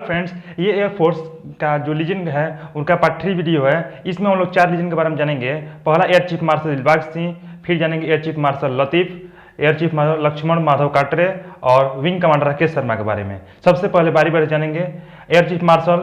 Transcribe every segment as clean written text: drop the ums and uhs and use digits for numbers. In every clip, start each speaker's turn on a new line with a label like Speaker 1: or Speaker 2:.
Speaker 1: Friends, ये air force का जो लीजेंड है उनका पार्ट 3 वीडियो है। इसमें हम लोग 4 लीजेंड के बारे में जानेंगे। पहला air chief marshal Dilbagh Singh, फिर जानेंगे air chief marshal Latif, air chief marshal Laxman Madhav Katre और विंग कमांडर राकेश शर्मा के बारे में। सबसे पहले बारी बारी जानेंगे air chief marshal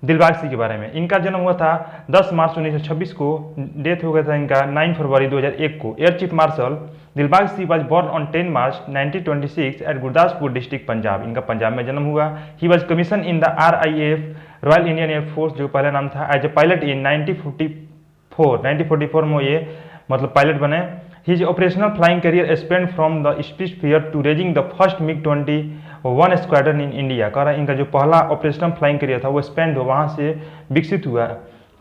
Speaker 1: Dilbagh Singh के बारे में। इनका जन्म हुआ था 10 मार्च 1926 को, डेथ हो गया था इनका 9 फरवरी 2001 को। Air chief marshal Dilbagh Singh was born on 10 March 1926 at Gurdaspur district Punjab. इनका पंजाब में जन्म हुआ। He was commission in the RIAF royal Indian air force, जो पहला नाम था, एज ए पायलट इन 1944 में ये मतलब पायलट बने। His operational flying career spanned from the Spitfire to raising the first MiG-21 squadron in India. कह रहा है इनका जो पहला ऑपरेशनल फ्लाइंग करियर था वो स्पेंड हो, वहाँ से विकसित हुआ,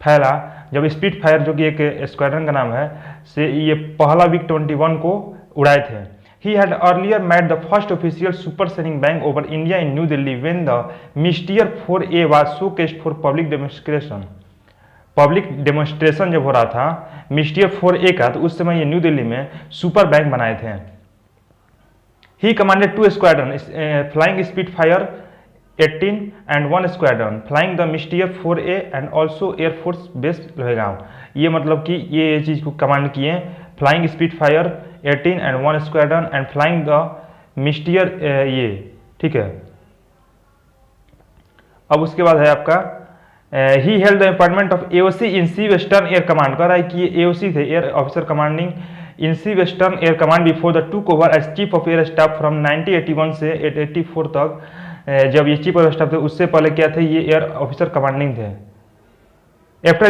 Speaker 1: फैला, जब स्पिटफायर जो कि एक स्क्वाड्रन का नाम है से ये पहला MiG-21 को उड़ाए थे। He had earlier made the first official supersonic bang over India in New Delhi when the Mysteer 4A was showcased for public demonstration। Public demonstration जब हो रहा था मिस्टियर 4A का, तो उस समय ये न्यू दिल्ली में सुपर बैंक बनाए थे। He commanded 2 squadron flying Spitfire 18 and 1 squadron flying the Mystere 4A and also air force base Lohegaon. ये मतलब कि ये चीज़ को कमांड किए, flying Spitfire 18 and 1 squadron and flying the Mystere ये, ठीक है। अब उसके बाद है आपका he held the appointment of AOC in C western air command. कह रहा है कि ये AOC थे, air officer commanding in C western air command before the took over as chief of air staff from 1981 से 1984 तक। जब ये चीफ ऑफ स्टाफ थे उससे पहले क्या थे, ये एयर ऑफिसर कमांडिंग थे। After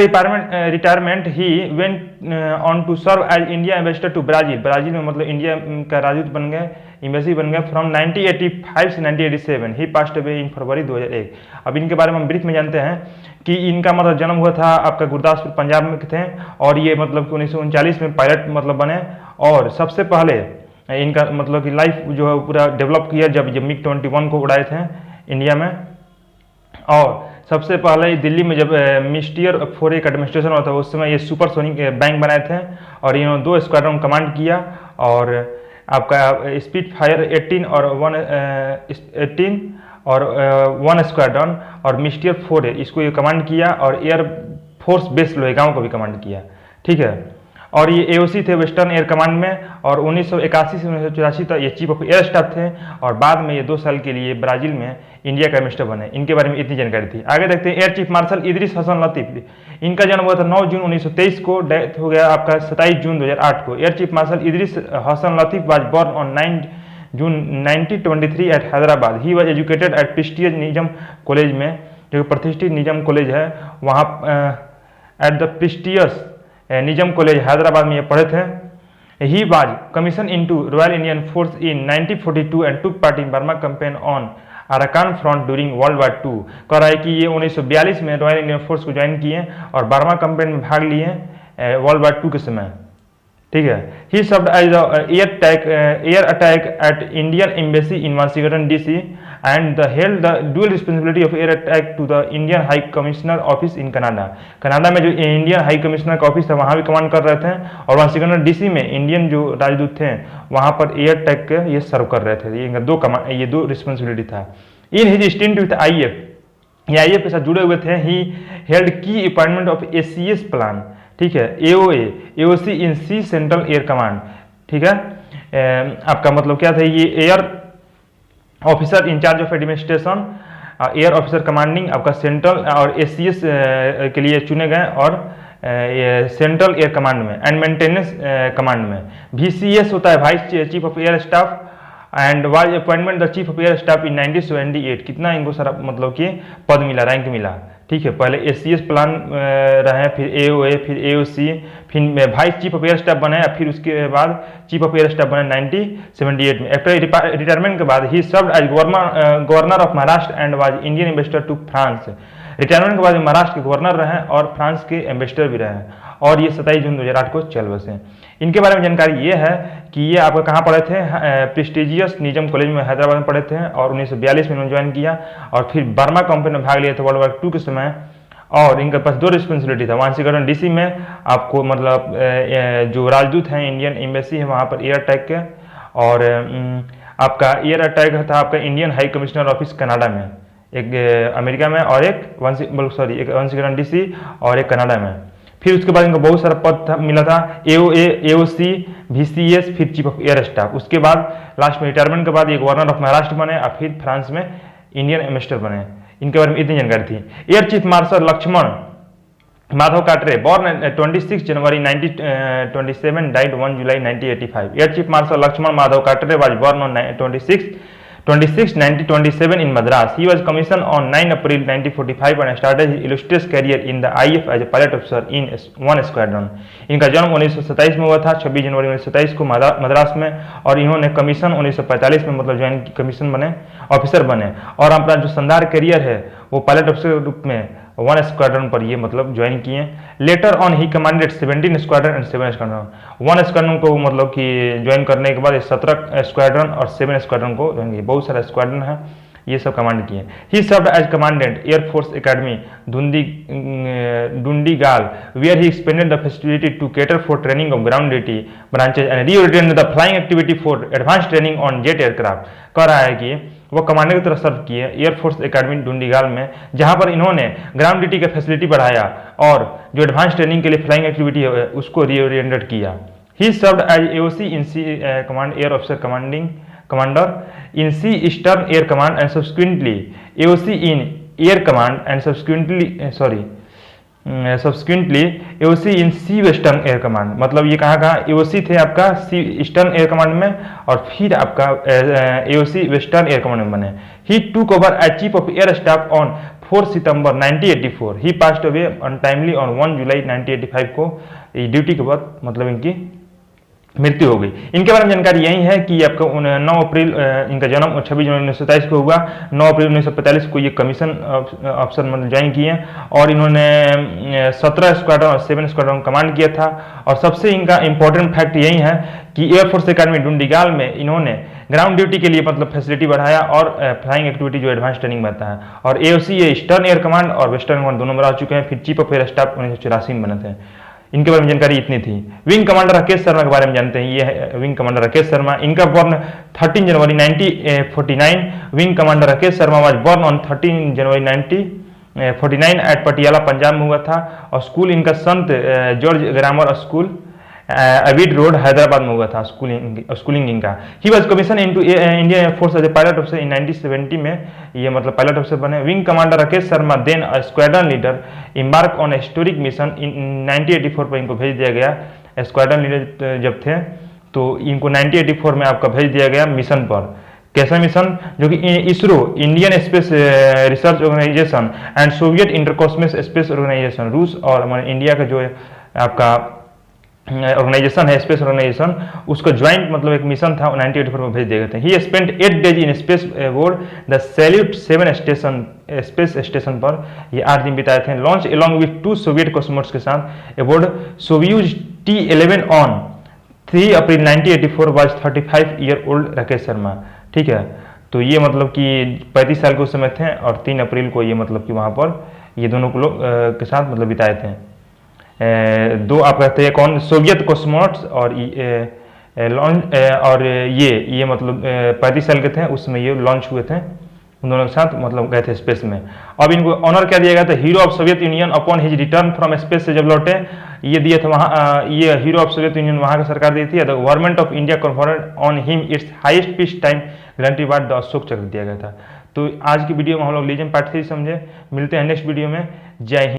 Speaker 1: retirement he went on to serve as India ambassador to Brazil. Brazil में मतलब इंडिया का राजदूत बन गए, एम्बेसी बन गए फ्रॉम 1985 से 1987। ही पास्ट अवे इन फरवरी 2001। अब इनके बारे में हम ब्रीफ में जानते हैं कि इनका मतलब जन्म हुआ था आपका गुरदासपुर पंजाब में थे, और ये मतलब कि 1939 में पायलट मतलब बने। और सबसे पहले इनका मतलब कि लाइफ जो है पूरा डेवलप किया जब MiG-21 को उड़ाए थे इंडिया में। और सबसे पहले दिल्ली में जब मिस्टियर 4A का डेमोन्स्ट्रेशन हुआ था उस समय ये सुपरसोनिक बैंक बनाए थे, और इन्होंने 2 स्क्वाड्रन कमांड किया। और आपका स्पिटफायर 18 और 1 स्क्वाड्रन और मिस्टियर 4A इसको ये कमांड किया, और एयर फोर्स बेस लोहेगांव को भी कमांड किया, ठीक है। और ये AOC थे वेस्टर्न एयर कमांड में, और 1981 से 1984 तक ये चीफ ऑफ एयर स्टाफ थे, और बाद में ये 2 साल के लिए ब्राजील में इंडिया का एम्बेसडर बने। इनके बारे में इतनी जानकारी थी। आगे देखते हैं air chief marshal Idris Hasan Latif. इनका जन्म हुआ था 9 जून 1923 को, डेथ हो गया आपका 27 जून 2008 को। Air chief marshal Idris Hasan Latif was born on 9 June 1923 at Hyderabad. He was educated at prestigious Nizam college में, जो प्रतिष्ठित निजाम कॉलेज है वहाँ at the prestigious Nizam college Hyderabad में ये पढ़े थे। He was commission into royal Indian force in 1942 and took part in Burma campaign on Arakan front during world war 2। कह रहा है कि ये 1942 में रॉयल इंडियन फोर्स को ज्वाइन किए और बर्मा कैंपेन में भाग लिए वर्ल्ड वार 2 के समय, ठीक है। He served as air attache at Indian embassy in Washington DC and held the dual responsibility of air attache to the Indian high commissioner office in Canada. Canada में जो Indian high commissioner का office था वहाँ भी command कर रहे थे, और वाशिंगटन DC में इंडियन जो राजदूत थे वहाँ पर एयर अटैक के ये सर्व कर रहे थे। ये दो रिस्पॉन्सिबिलिटी था। In his stint with IAF, ये IAF के साथ जुड़े हुए थे। He held key appointment of ACS plan, ठीक है, AOC in C central air command, ठीक है। आपका मतलब क्या था, ये air officer in charge of administration, air officer commanding आपका सेंट्रल और ACS के लिए चुने गए, और सेंट्रल एयर कमांड में एंड मेंटेनेंस कमांड में। VCS होता है vice chief of air staff, and was appointment the chief of air staff in 1978। कितना इनको सारा मतलब कि पद मिला, रैंक मिला, ठीक है। पहले ACS प्लान रहे, फिर AOA, फिर AOC, फिर vice chief of air staff बने, फिर उसके बाद चीफ ऑफ एयर स्टाफ बने 1978 में। आफ्टर रिटायरमेंट के बाद he served as governor of Maharashtra and was Indian ambassador to France. Retirement के बाद महाराष्ट्र के गवर्नर रहे और फ्रांस के एम्बेसडर भी रहे, और ये 27 जून 2008 को चल बसे। इनके बारे में जानकारी ये है कि ये आपका कहाँ पढ़े थे, प्रेस्टिजियस निजाम कॉलेज में हैदराबाद में पढ़े थे, और 1942 में इन्होंने ज्वाइन किया, और फिर बर्मा कैंपेन में भाग लिया था वर्ल्ड वार 2 के समय। और इनके पास 2 रिस्पॉन्सिबिलिटी था। वाशिंगटन DC में आपको मतलब जो राजदूत हैं इंडियन एम्बेसी है वहाँ पर एयर अटैक के, और आपका एयर अटैक था आपका Indian high commissioner office Canada में, एक अमेरिका में और एक वाशिंगटन डीसी और एक कनाडा में। फिर उसके बाद इनको बहुत सारा पद मिला था, AOC, VCS, फिर चीफ ऑफ एयर स्टाफ। उसके बाद लास्ट में रिटायरमेंट के बाद ये गवर्नर ऑफ महाराष्ट्र बने और फिर फ्रांस में इंडियन एम्बेसडर बने। इनके बारे में इतनी जानकारी थी। Air chief marshal Laxman Madhav Katre, born 26 January 1927, died 1 July 1985. Air Chief Marshal Lakshman Madhav Katre was born on 1927 in Madras. He was commissioned on 9 April 1945 and started his illustrious career in the IF as a pilot officer in 1 Squadron. इनका जन्म 1927 में हुआ था, 26 जनवरी 1927 को मद्रास में, और इन्होंने commission 1945 में मतलब ज्वाइन कमीशन बने, ऑफिसर बने, और अपना जो शानदार करियर है वो पायलट ऑफिसर के रूप में 1 स्क्वाड्रन पर ये मतलब ज्वाइन किए। Later on he commanded 17 squadron and 7 squadron. 1 squadron को मतलब कि ज्वाइन करने के बाद 17 स्क्वाड्रन और 7 स्क्वाड्रन को ज्वाइन किए। बहुत सारा स्क्वाड्रन है, ये सब कमांड किए। He served as commandant air force academy Dundigal, where he expanded the facility to cater for training of ground duty branches and reoriented the flying activity for advance training on jet aircraft. कह रहा है कि वो commander की तरह सर्व किए air force academy डुंडीगाल में, जहां पर इन्होंने ग्राउंड ड्यूटी का फैसिलिटी बढ़ाया और जो एडवांस ट्रेनिंग के लिए फ्लाइंग एक्टिविटी है उसको रीओरिएंटेड किया। He served as AOC in C command air officer commander in Sea Eastern Air Command and subsequently AOC in Air Command and subsequently AOC in Sea Western Air Command। मतलब ये कहाँ AOC थे आपका सी eastern air command में और फिर आपका AOC western air command में बने। He took over as chief of air staff on 4 सितंबर 1984। He passed away untimely on 1 जुलाई 1985 को ड्यूटी के बाद मतलब इनकी मृत्यु हो गई। इनके बारे में जानकारी यही है कि आपका 9 अप्रैल इनका जन्म 26 जनवरी 1927 को हुआ। 9 अप्रैल 1945 को ये कमीशन अफसर मतलब ज्वाइन किए और इन्होंने 17 स्क्वाड्रन और 7 स्क्वाड्रन कमांड किया था। और सबसे इनका इंपॉर्टेंट फैक्ट यही है कि एयरफोर्स एकेडमी डुंडीगाल में इन्होंने ग्राउंड ड्यूटी के लिए मतलब फैसिलिटी बढ़ाया और फ्लाइंग एक्टिविटी जो एडवांस ट्रेनिंग में आता है। और AOC ये ईस्टर्न एयर कमांड और वेस्टर्न कमांड दोनों में रह चुके हैं। फिर चीफ ऑफ एयर स्टाफ 1984 में बने थे। इनके बारे में जानकारी इतनी थी। विंग कमांडर राकेश शर्मा के बारे में जानते हैं। ये है विंग कमांडर राकेश शर्मा। इनका बॉर्न 13 जनवरी 1949। Wing commander Rakesh Sharma was born on 13 जनवरी 1949 एट पटियाला पंजाब में हुआ था। और स्कूल इनका संत जॉर्ज ग्रामर स्कूल अविड रोड हैदराबाद में हुआ था स्कूलिंग इनका। He was commission into Indian air force as a pilot officer in 1970 में ये मतलब पायलट ऑफिसर बने। Wing commander Rakesh Sharma then squadron leader embark on historic mission in 1984 पर इनको भेज दिया गया। स्क्वाड्रन लीडर जब थे तो इनको 1984 में आपका भेज दिया गया मिशन पर। कैसा मिशन? जो कि ISRO, Indian space research organisation and Soviet intercosmic space organisation, रूस और इंडिया का जो है आपका ऑर्गेनाइजेशन है स्पेस ऑर्गेनाइजेशन, उसका ज्वाइंट मतलब एक मिशन था 1984 में भेज दिए गए थे। He spent 8 days in space board the Salyut 7 station space station पर ये 8 दिन बिताए थे। Launch along with 2 Soviet cosmonauts के साथ aboard Soyuz T11 on 3 April 1984 was 35 year old Rakesh Sharma. ठीक है, तो ये मतलब कि 35 साल के उस समय थे और 3 अप्रैल को ये मतलब कि वहाँ पर ये दोनों को लोग के साथ मतलब बिताए थे। दो आप कहते हैं कौन? सोवियत कॉस्मोनॉट्स और लॉन्च और ये मतलब 35 साल के थे उसमें ये लॉन्च हुए थे उन दोनों के साथ मतलब गए थे स्पेस में। अब इनको ऑनर क्या दिया गया था? Hero of Soviet union upon his return from space से जब लौटे ये दिया था वहाँ ये हीरो ऑफ सोवियत यूनियन वहाँ की सरकार दी थी। The government of India conferred on him its highest peace time gallantry award the Ashoka Chakra दिया गया था। तो आज की वीडियो में हम लोग लीजेंड पार्ट 3 समझे। मिलते हैं नेक्स्ट वीडियो में। जय हिंद।